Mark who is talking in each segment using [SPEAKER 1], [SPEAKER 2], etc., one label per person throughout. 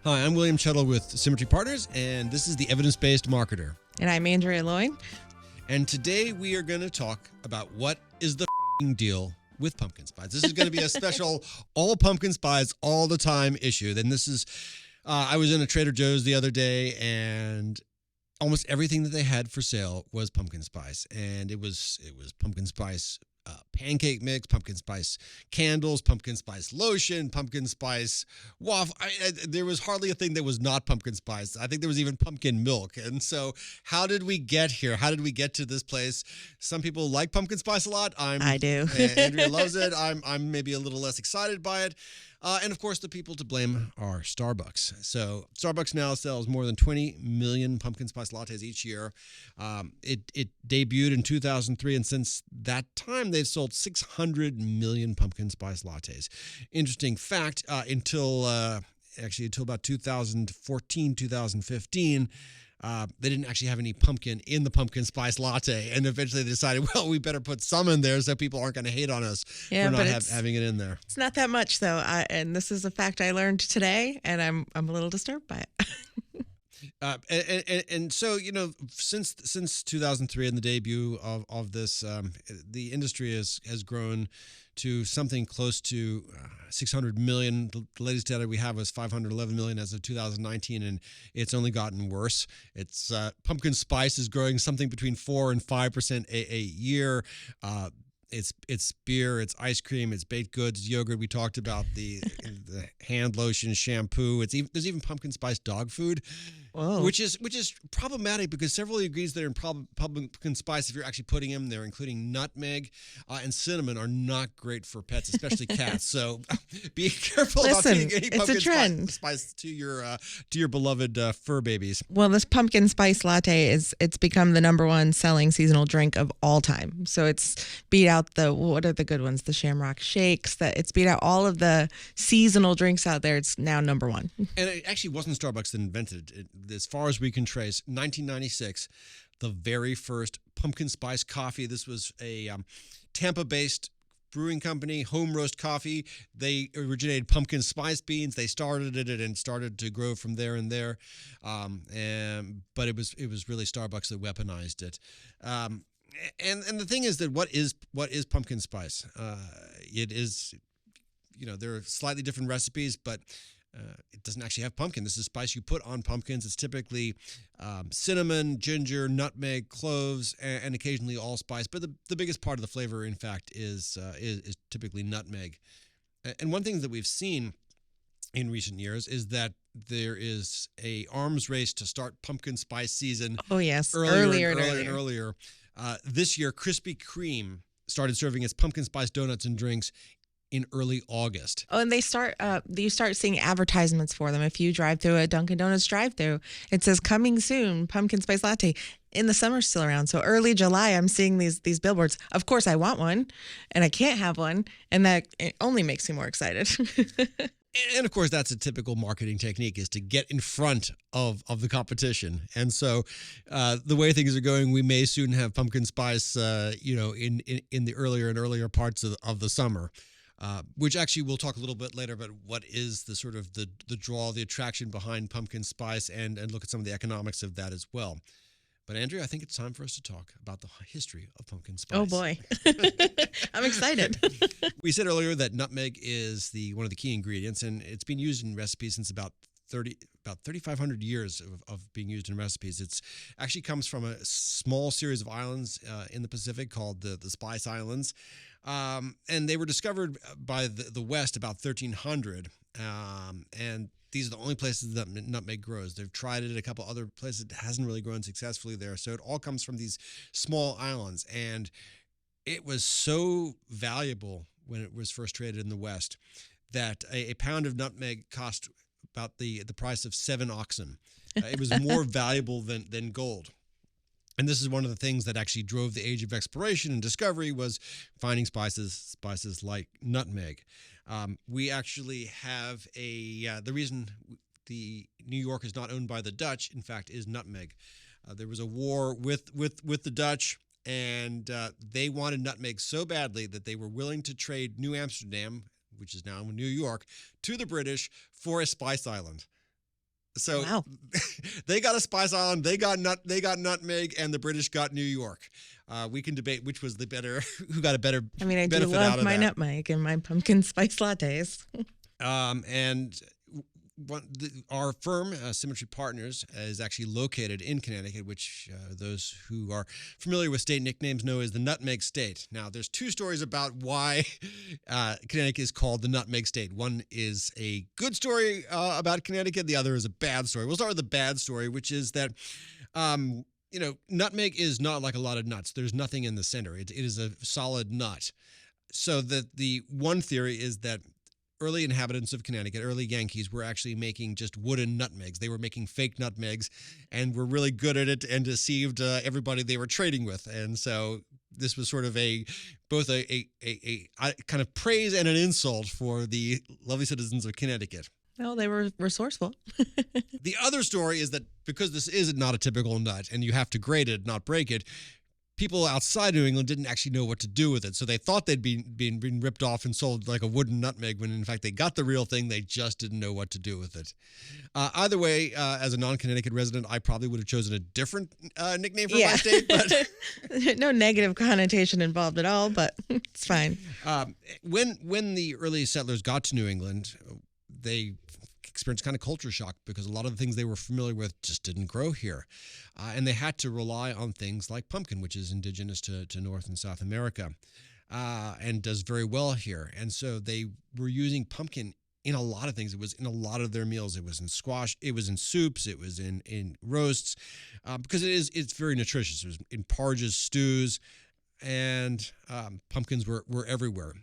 [SPEAKER 1] Hi, I'm William Chettle with Symmetry Partners, and this is the Evidence-Based Marketer.
[SPEAKER 2] And I'm Andrea Lloyd.
[SPEAKER 1] And today we are going to talk about what is the deal with pumpkin spice. This is going to be a special all pumpkin spice all the time issue. Then this is, I was in a Trader Joe's the other day, and almost everything that they had for sale was pumpkin spice, and it was pumpkin spice pancake mix, pumpkin spice candles, pumpkin spice lotion, pumpkin spice waffle. There was hardly a thing that was not pumpkin spice. I think there was even pumpkin milk. And so how did we get here? How did we get to this place? Some people like pumpkin spice a lot.
[SPEAKER 2] I do.
[SPEAKER 1] Andrea loves it. I'm maybe a little less excited by it. And of course, the people to blame are Starbucks. So Starbucks now sells more than 20 million pumpkin spice lattes each year. It debuted in 2003, and since that time, they've sold 600 million pumpkin spice lattes. Interesting fact, until about 2014, 2015, they didn't actually have any pumpkin in the pumpkin spice latte. And eventually they decided, well, we better put some in there so people aren't going to hate on us for not having it in there.
[SPEAKER 2] It's not that much, though. And this is a fact I learned today, and I'm a little disturbed by
[SPEAKER 1] it. And so, since 2003 and the debut of this, the industry has grown to something close to 600 million. The latest data we have was 511 million as of 2019, and it's only gotten worse. It's pumpkin spice is growing something between 4 and 5% a year. It's beer, it's ice cream, it's baked goods, yogurt. We talked about the hand lotion, shampoo. There's even pumpkin spice dog food.
[SPEAKER 2] Whoa.
[SPEAKER 1] Which is problematic because several of the ingredients that are in pumpkin spice, if you're actually putting them there, including nutmeg and cinnamon, are not great for pets, especially cats. So be careful about feeding any pumpkin spice to your beloved fur babies.
[SPEAKER 2] Well, this pumpkin spice latte it's become the number one selling seasonal drink of all time. So it's beat out what are the good ones? The Shamrock Shakes. It's beat out all of the seasonal drinks out there. It's now number one.
[SPEAKER 1] And it actually wasn't Starbucks that invented it. As far as we can trace, 1996, the very first pumpkin spice coffee. This was a Tampa-based brewing company, home roast coffee. They originated pumpkin spice beans. They started it and started to grow from there and there. But it was really Starbucks that weaponized it. And the thing is that what is pumpkin spice? It is, there are slightly different recipes, but it doesn't actually have pumpkin. This is spice you put on pumpkins. It's typically cinnamon, ginger, nutmeg, cloves, and occasionally allspice. But the biggest part of the flavor, in fact, is typically nutmeg. And one thing that we've seen in recent years is that there is a arms race to start pumpkin spice season.
[SPEAKER 2] Oh yes,
[SPEAKER 1] earlier. This year, Krispy Kreme started serving its pumpkin spice donuts and drinks in early August.
[SPEAKER 2] Oh, and you start seeing advertisements for them. If you drive through a Dunkin' Donuts drive-through, it says coming soon, pumpkin spice latte. In the summer's still around. So early July, I'm seeing these billboards. Of course, I want one, and I can't have one, and that it only makes me more excited.
[SPEAKER 1] And of course, that's a typical marketing technique, is to get in front of the competition. And so the way things are going, we may soon have pumpkin spice, in the earlier and earlier parts of the summer. Which actually we'll talk a little bit later about what is the sort of the draw, the attraction behind pumpkin spice, and look at some of the economics of that as well. But Andrea, I think it's time for us to talk about the history of pumpkin spice.
[SPEAKER 2] Oh boy, I'm excited.
[SPEAKER 1] We said earlier that nutmeg is one of the key ingredients, and it's been used in recipes since about 3,500 years of being used in recipes. It's actually comes from a small series of islands in the Pacific called the Spice Islands. And they were discovered by the West about 1300. And these are the only places that nutmeg grows. They've tried it at a couple other places. It hasn't really grown successfully there. So it all comes from these small islands. And it was so valuable when it was first traded in the West that a pound of nutmeg cost about the price of 7 oxen. It was more valuable than gold. And this is one of the things that actually drove the age of exploration and discovery, was finding spices like nutmeg. We actually have the reason the New York is not owned by the Dutch, in fact, is nutmeg. There was a war with the Dutch, and they wanted nutmeg so badly that they were willing to trade New Amsterdam, which is now New York, to the British for a spice island. So
[SPEAKER 2] Wow.
[SPEAKER 1] they got a Spice Island, they got nutmeg, and the British got New York. We can debate which was the better, who got a better
[SPEAKER 2] I mean, I do
[SPEAKER 1] benefit out
[SPEAKER 2] love
[SPEAKER 1] of
[SPEAKER 2] my
[SPEAKER 1] that.
[SPEAKER 2] nutmeg and my pumpkin spice lattes.
[SPEAKER 1] And our firm, Symmetry Partners, is actually located in Connecticut, which those who are familiar with state nicknames know as the Nutmeg State. Now, there's two stories about why Connecticut is called the Nutmeg State. One is a good story about Connecticut. The other is a bad story. We'll start with the bad story, which is that nutmeg is not like a lot of nuts. There's nothing in the center. It is a solid nut. So the one theory is that early inhabitants of Connecticut, early Yankees, were actually making just wooden nutmegs. They were making fake nutmegs and were really good at it and deceived everybody they were trading with. And so this was sort of both a kind of praise and an insult for the lovely citizens of Connecticut.
[SPEAKER 2] Well, they were resourceful.
[SPEAKER 1] The other story is that because this is not a typical nut and you have to grate it, not break it, people outside New England didn't actually know what to do with it. So they thought they'd been ripped off and sold like a wooden nutmeg when in fact they got the real thing. They just didn't know what to do with it. Either way, as a non-Connecticut resident, I probably would have chosen a different nickname for my state. But
[SPEAKER 2] no negative connotation involved at all, but it's fine.
[SPEAKER 1] When the early settlers got to New England, they experienced kind of culture shock because a lot of the things they were familiar with just didn't grow here. And they had to rely on things like pumpkin, which is indigenous to North and South America and does very well here. And so they were using pumpkin in a lot of things. It was in a lot of their meals. It was in squash. It was in soups. It was in roasts because it's very nutritious. It was in porridges, stews, and pumpkins were everywhere.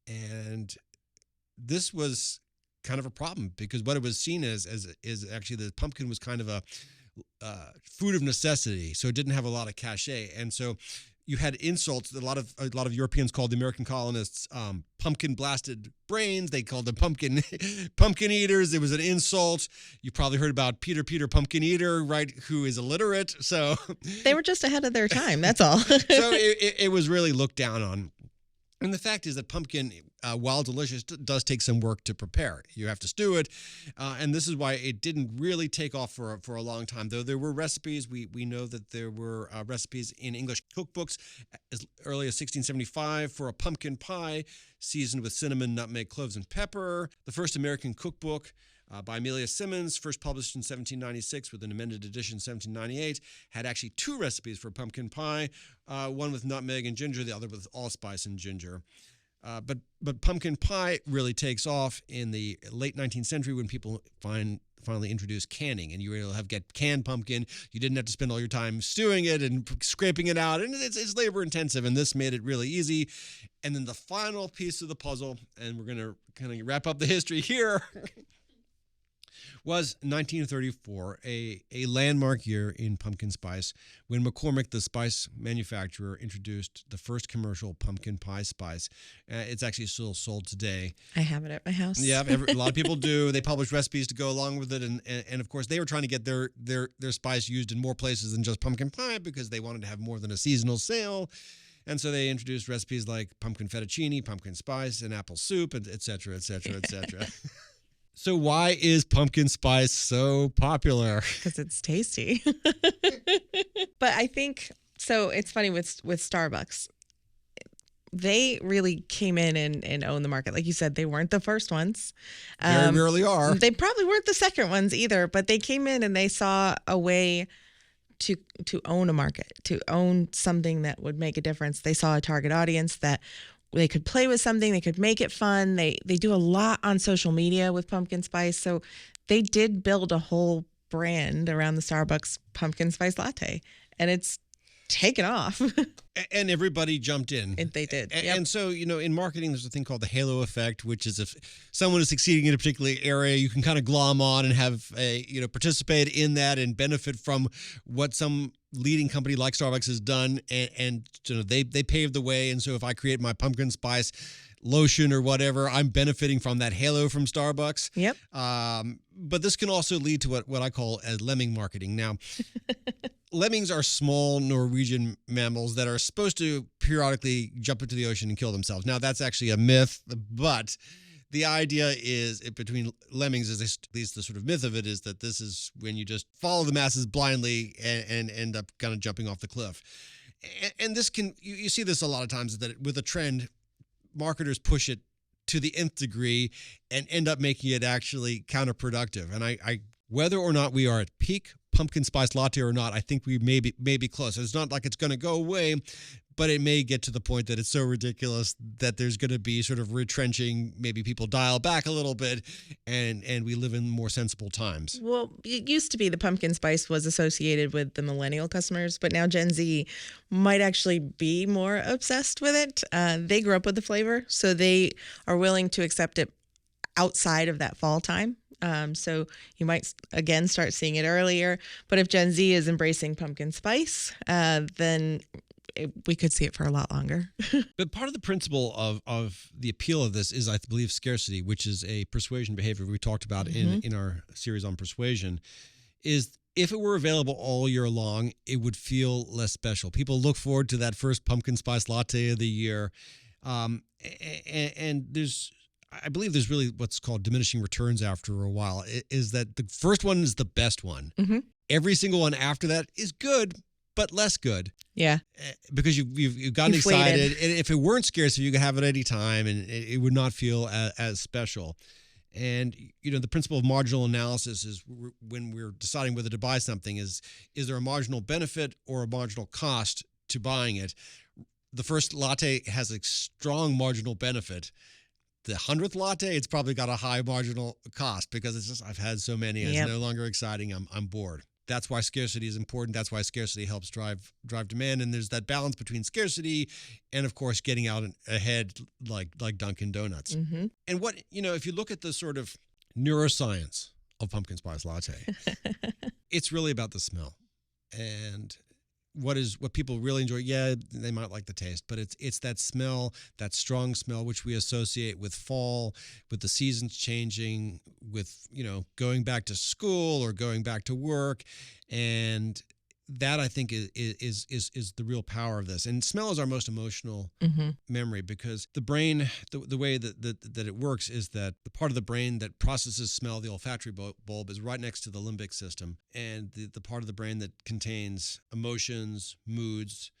[SPEAKER 1] And this was kind of a problem because what it was seen as is actually the pumpkin was kind of a food of necessity, so it didn't have a lot of cachet, and so you had insults that a lot of Europeans called the American colonists pumpkin blasted brains. They called them pumpkin eaters. It was an insult. You probably heard about Peter Pumpkin Eater, right? Who is illiterate, so
[SPEAKER 2] they were just ahead of their time. That's all.
[SPEAKER 1] So it was really looked down on. And the fact is that pumpkin, while delicious, does take some work to prepare. You have to stew it, and this is why it didn't really take off for a long time. Though there were recipes, we know that there were recipes in English cookbooks as early as 1675 for a pumpkin pie seasoned with cinnamon, nutmeg, cloves, and pepper. The first American cookbook by Amelia Simmons, first published in 1796 with an amended edition in 1798, had actually two recipes for pumpkin pie, one with nutmeg and ginger, the other with allspice and ginger. But pumpkin pie really takes off in the late 19th century when people finally introduced canning, and you were able to get canned pumpkin. You didn't have to spend all your time stewing it and scraping it out, and it's labor intensive, and this made it really easy. And then the final piece of the puzzle, and we're going to kind of wrap up the history here, was 1934, a landmark year in pumpkin spice when McCormick, the spice manufacturer, introduced the first commercial pumpkin pie spice. It's actually still sold today.
[SPEAKER 2] I have it at my house.
[SPEAKER 1] Yeah, a lot of people do. They publish recipes to go along with it, and of course they were trying to get their spice used in more places than just pumpkin pie because they wanted to have more than a seasonal sale. And so they introduced recipes like pumpkin fettuccine, pumpkin spice, and apple soup, and et cetera, et cetera, et cetera. So why is pumpkin spice so popular?
[SPEAKER 2] Because it's tasty. But I think, so it's funny with Starbucks. They really came in and owned the market. Like you said, they weren't the first ones.
[SPEAKER 1] Very rarely are.
[SPEAKER 2] They probably weren't the second ones either, but they came in and they saw a way to own a market, to own something that would make a difference. They saw a target audience that they could play with something, they could make it fun. They do a lot on social media with pumpkin spice. So they did build a whole brand around the Starbucks pumpkin spice latte, and it's taken off.
[SPEAKER 1] And everybody jumped in.
[SPEAKER 2] They did. Yep.
[SPEAKER 1] And so, in marketing, there's a thing called the halo effect, which is if someone is succeeding in a particular area, you can kind of glom on and have participate in that and benefit from what some leading company like Starbucks has done. And they paved the way. And so if I create my pumpkin spice lotion or whatever, I'm benefiting from that halo from Starbucks.
[SPEAKER 2] Yep.
[SPEAKER 1] But this can also lead to what I call as lemming marketing. Now, lemmings are small Norwegian mammals that are supposed to periodically jump into the ocean and kill themselves. Now, that's actually a myth, but the idea is between lemmings is at least the sort of myth of it is that this is when you just follow the masses blindly and end up kind of jumping off the cliff. And this can, you see this a lot of times, that with a trend, marketers push it to the nth degree and end up making it actually counterproductive. And I whether or not we are at peak pumpkin spice latte or not, I think we may be close. It's not like it's going to go away, but it may get to the point that it's so ridiculous that there's going to be sort of retrenching. Maybe people dial back a little bit, and we live in more sensible times.
[SPEAKER 2] Well, it used to be the pumpkin spice was associated with the millennial customers, but now Gen Z might actually be more obsessed with it. They grew up with the flavor, so they are willing to accept it outside of that fall time. So you might, again, start seeing it earlier. But if Gen Z is embracing pumpkin spice, then we could see it for a lot longer.
[SPEAKER 1] But part of the principle of the appeal of this is, I believe, scarcity, which is a persuasion behavior we talked about in our series on persuasion, is if it were available all year long, it would feel less special. People look forward to that first pumpkin spice latte of the year. And I believe there's really what's called diminishing returns after a while, is that the first one is the best one. Mm-hmm. Every single one after that is good, but less good.
[SPEAKER 2] Yeah.
[SPEAKER 1] Because you've gotten excited. And if it weren't scarce, you could have it any time, and it would not feel as special. And, the principle of marginal analysis is when we're deciding whether to buy something is there a marginal benefit or a marginal cost to buying it? The first latte has a strong marginal benefit. The 100th latte, it's probably got a high marginal cost because it's just, I've had so many, and it's no longer exciting. I'm bored. That's why scarcity is important. That's why scarcity helps drive demand. And there's that balance between scarcity and, of course, getting out ahead like Dunkin' Donuts. Mm-hmm. And what, if you look at the sort of neuroscience of pumpkin spice latte, it's really about the smell. And what people really enjoy, they might like the taste, but it's that smell, that strong smell, which we associate with fall, with the seasons changing, with, going back to school or going back to work. And that, I think, is the real power of this. And smell is our most emotional memory, because the brain, the way that it works is that the part of the brain that processes smell, the olfactory bulb, is right next to the limbic system. And the part of the brain that contains emotions, moods,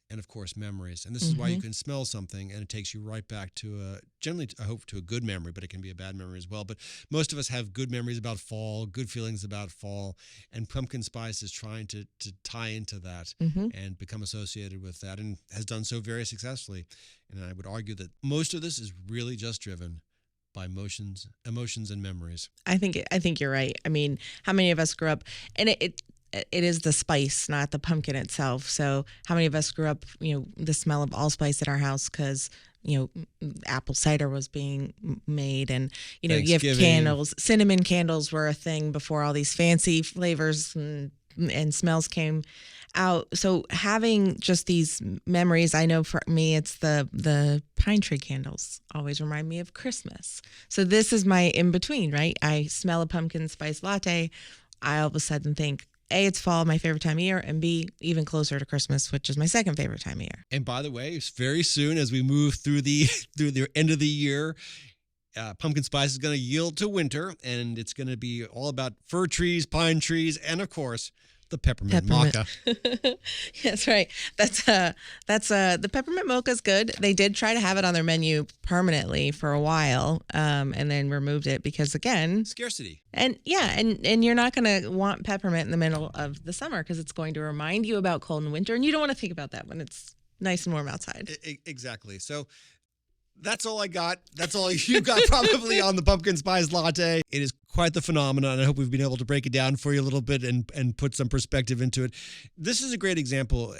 [SPEAKER 1] and, of course, memories. And this is why you can smell something and it takes you right back to generally, I hope, to a good memory, but it can be a bad memory as well. But most of us have good memories about fall, good feelings about fall, and pumpkin spice is trying to tie into that and become associated with that, and has done so very successfully. And I would argue that most of this is really just driven by emotions and memories. I
[SPEAKER 2] think you're right. I mean, how many of us grew up, and it is the spice, not the pumpkin itself. So how many of us grew up, the smell of allspice at our house because, apple cider was being made, and, you have candles. Cinnamon candles were a thing before all these fancy flavors and smells came out. So having just these memories, I know for me, it's the pine tree candles always remind me of Christmas. So this is my in-between, right? I smell a pumpkin spice latte. I all of a sudden think, A, it's fall, my favorite time of year, and B, even closer to Christmas, which is my second favorite time of year.
[SPEAKER 1] And by the way, very soon as we move through the end of the year, pumpkin spice is going to yield to winter, and it's going to be all about fir trees, pine trees, and, of course, the peppermint mocha.
[SPEAKER 2] That's right. That's the peppermint mocha is good. They did try to have it on their menu permanently for a while, and then removed it because, again,
[SPEAKER 1] scarcity.
[SPEAKER 2] And and you're not going to want peppermint in the middle of the summer because it's going to remind you about cold and winter, and you don't want to think about that when it's nice and warm outside.
[SPEAKER 1] Exactly. So that's all I got. That's all you got probably on the pumpkin spice latte. It is quite the phenomenon. I hope we've been able to break it down for you a little bit and put some perspective into it. This is a great example,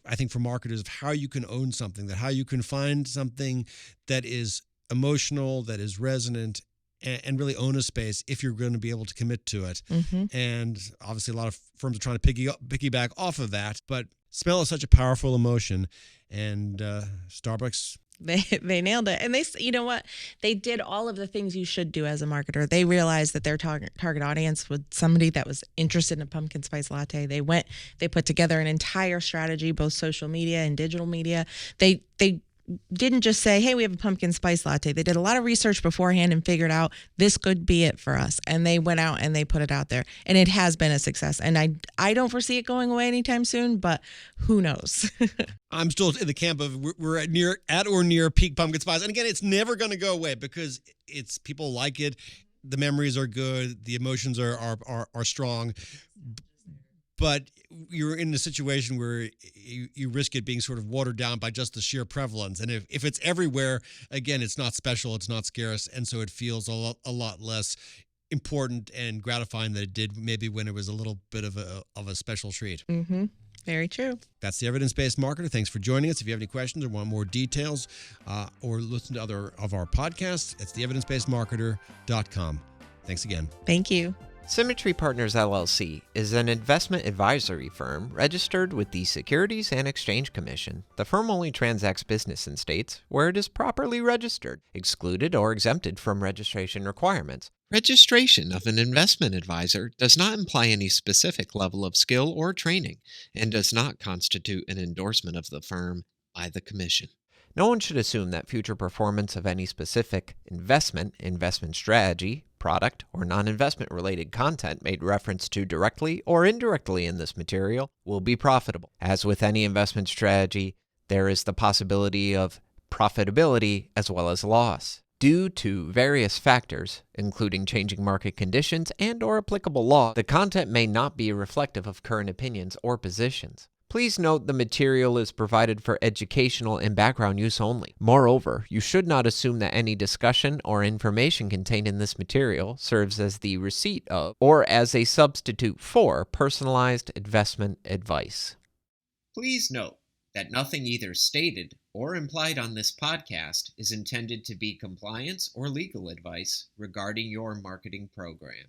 [SPEAKER 1] I think, for marketers of how you can own something, how you can find something that is emotional, that is resonant, and really own a space if you're going to be able to commit to it. And obviously a lot of firms are trying to piggyback off of that, but smell is such a powerful emotion, and Starbucks...
[SPEAKER 2] They nailed it. And you know what? They did all of the things you should do as a marketer. They realized that their target audience was somebody that was interested in a pumpkin spice latte. They put together an entire strategy, both social media and digital media. They didn't just say, hey, we have a pumpkin spice latte. They did a lot of research beforehand and figured out this could be it for us. And they went out and they put it out there. And it has been a success. And I don't foresee it going away anytime soon, but who knows?
[SPEAKER 1] I'm still in the camp of we're at or near peak pumpkin spice. And again, it's never going to go away because it's people like it. The memories are good. The emotions are strong. But you're in a situation where you risk it being sort of watered down by just the sheer prevalence. And if it's everywhere, again, it's not special, it's not scarce. And so it feels a lot less important and gratifying than it did maybe when it was a little bit of a special treat.
[SPEAKER 2] Mm-hmm. Very true.
[SPEAKER 1] That's the Evidence-Based Marketer. Thanks for joining us. If you have any questions or want more details or listen to other of our podcasts, it's theevidencebasedmarketer.com. Thanks again.
[SPEAKER 2] Thank you.
[SPEAKER 3] Symmetry Partners, LLC is an investment advisory firm registered with the Securities and Exchange Commission. The firm only transacts business in states where it is properly registered, excluded or exempted from registration requirements. Registration of an investment advisor does not imply any specific level of skill or training and does not constitute an endorsement of the firm by the Commission. No one should assume that future performance of any specific investment strategy, product, or non-investment related content made reference to directly or indirectly in this material will be profitable. As with any investment strategy, there is the possibility of profitability as well as loss. Due to various factors, including changing market conditions and/or applicable law, the content may not be reflective of current opinions or positions. Please note the material is provided for educational and background use only. Moreover, you should not assume that any discussion or information contained in this material serves as the receipt of or as a substitute for personalized investment advice. Please note that nothing either stated or implied on this podcast is intended to be compliance or legal advice regarding your marketing program.